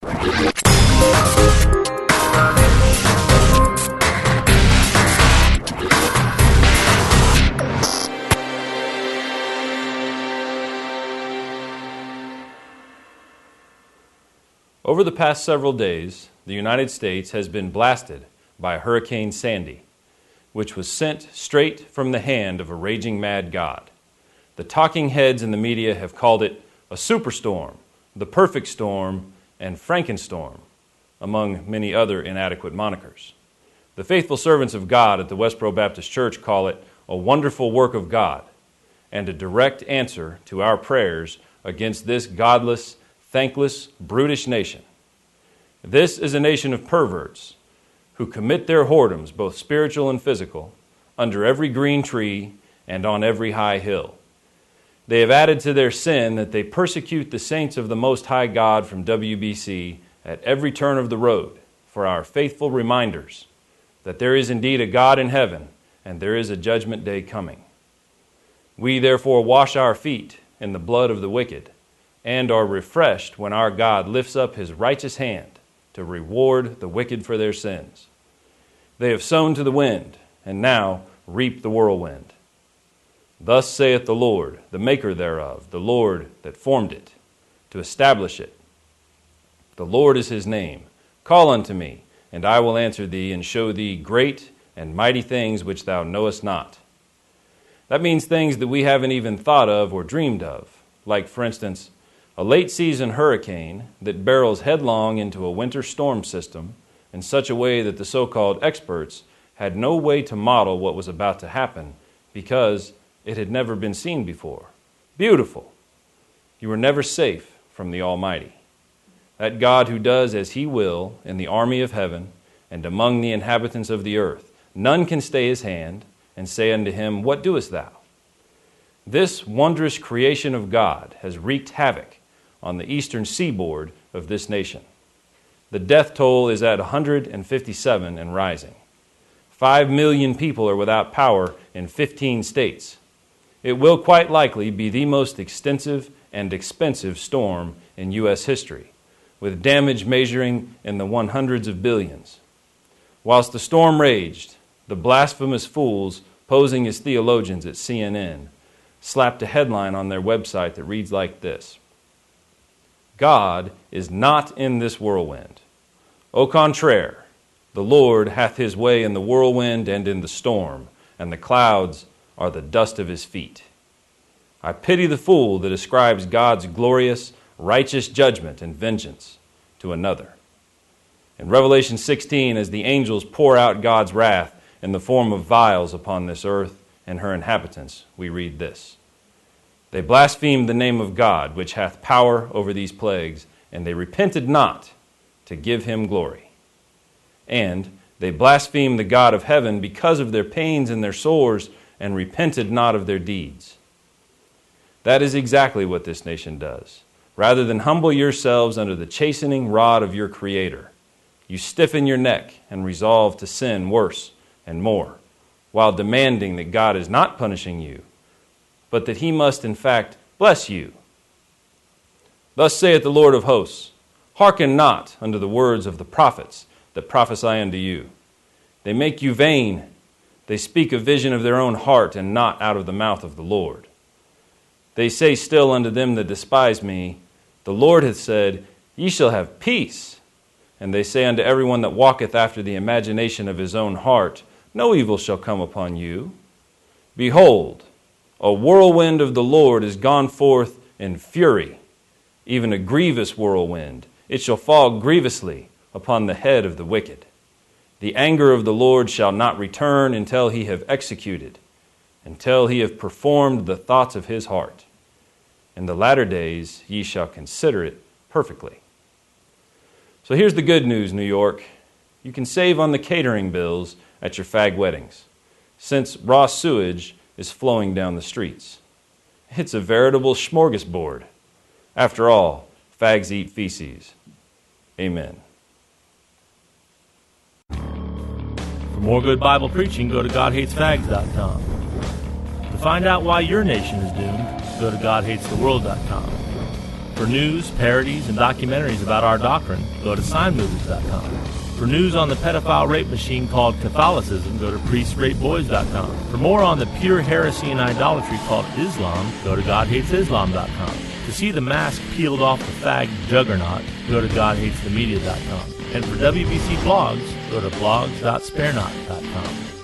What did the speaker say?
Over the past several days, the United States has been blasted by Hurricane Sandy, which was sent straight from the hand of a raging mad God. The talking heads in the media have called it a superstorm, the perfect storm, and Frankenstorm, among many other inadequate monikers. The faithful servants of God at the Westboro Baptist Church call it a wonderful work of God and a direct answer to our prayers against this godless, thankless, brutish nation. This is a nation of perverts who commit their whoredoms, both spiritual and physical, under every green tree and on every high hill. They have added to their sin that they persecute the saints of the Most High God from WBC at every turn of the road for our faithful reminders that there is indeed a God in heaven and there is a judgment day coming. We therefore wash our feet in the blood of the wicked and are refreshed when our God lifts up his righteous hand to reward the wicked for their sins. They have sown to the wind, and now reap the whirlwind. Thus saith the Lord, the maker thereof, the Lord that formed it, to establish it. The Lord is his name. Call unto me, and I will answer thee, and show thee great and mighty things which thou knowest not. That means things that we haven't even thought of or dreamed of, like, for instance, a late-season hurricane that barrels headlong into a winter storm system in such a way that the so-called experts had no way to model what was about to happen because it had never been seen before. Beautiful. You were never safe from the Almighty. That God who does as he will in the army of heaven and among the inhabitants of the earth. None can stay his hand and say unto him, What doest thou? This wondrous creation of God has wreaked havoc on the eastern seaboard of this nation. The death toll is at 157 and rising. 5 million people are without power in 15 states. It will quite likely be the most extensive and expensive storm in U.S. history, with damage measuring in the 100s of billions. Whilst the storm raged, the blasphemous fools posing as theologians at CNN slapped a headline on their website that reads like this: God is not in this whirlwind. Au contraire, the Lord hath his way in the whirlwind and in the storm, and the clouds are the dust of his feet. I pity the fool that ascribes God's glorious, righteous judgment and vengeance to another. In Revelation 16, as the angels pour out God's wrath in the form of vials upon this earth and her inhabitants, we read this: They blasphemed the name of God, which hath power over these plagues, and they repented not to give him glory. And they blasphemed the God of heaven because of their pains and their sores, and repented not of their deeds. That is exactly what this nation does. Rather than humble yourselves under the chastening rod of your Creator, you stiffen your neck and resolve to sin worse and more, while demanding that God is not punishing you, but that he must in fact bless you. Thus saith the Lord of hosts, Hearken not unto the words of the prophets that prophesy unto you. They make you vain. They speak a vision of their own heart, and not out of the mouth of the Lord. They say still unto them that despise me, The Lord hath said, Ye shall have peace. And they say unto everyone that walketh after the imagination of his own heart, No evil shall come upon you. Behold, a whirlwind of the Lord is gone forth in fury, even a grievous whirlwind. It shall fall grievously upon the head of the wicked. The anger of the Lord shall not return until he have executed, until he have performed the thoughts of his heart. In the latter days ye shall consider it perfectly. So here's the good news, New York. You can save on the catering bills at your fag weddings, since raw sewage is flowing down the streets. It's a veritable smorgasbord. After all, fags eat feces. Amen. For more good Bible preaching, go to GodHatesFags.com. To find out why your nation is doomed, go to GodHatesTheWorld.com. For news, parodies, and documentaries about our doctrine, go to signmovies.com. For news on the pedophile rape machine called Catholicism, go to priestrapeboys.com. For more on the pure heresy and idolatry called Islam, go to godhatesislam.com. To see the mask peeled off the fag juggernaut, go to godhatesthemedia.com. And for WBC blogs, go to blogs.sparenot.com.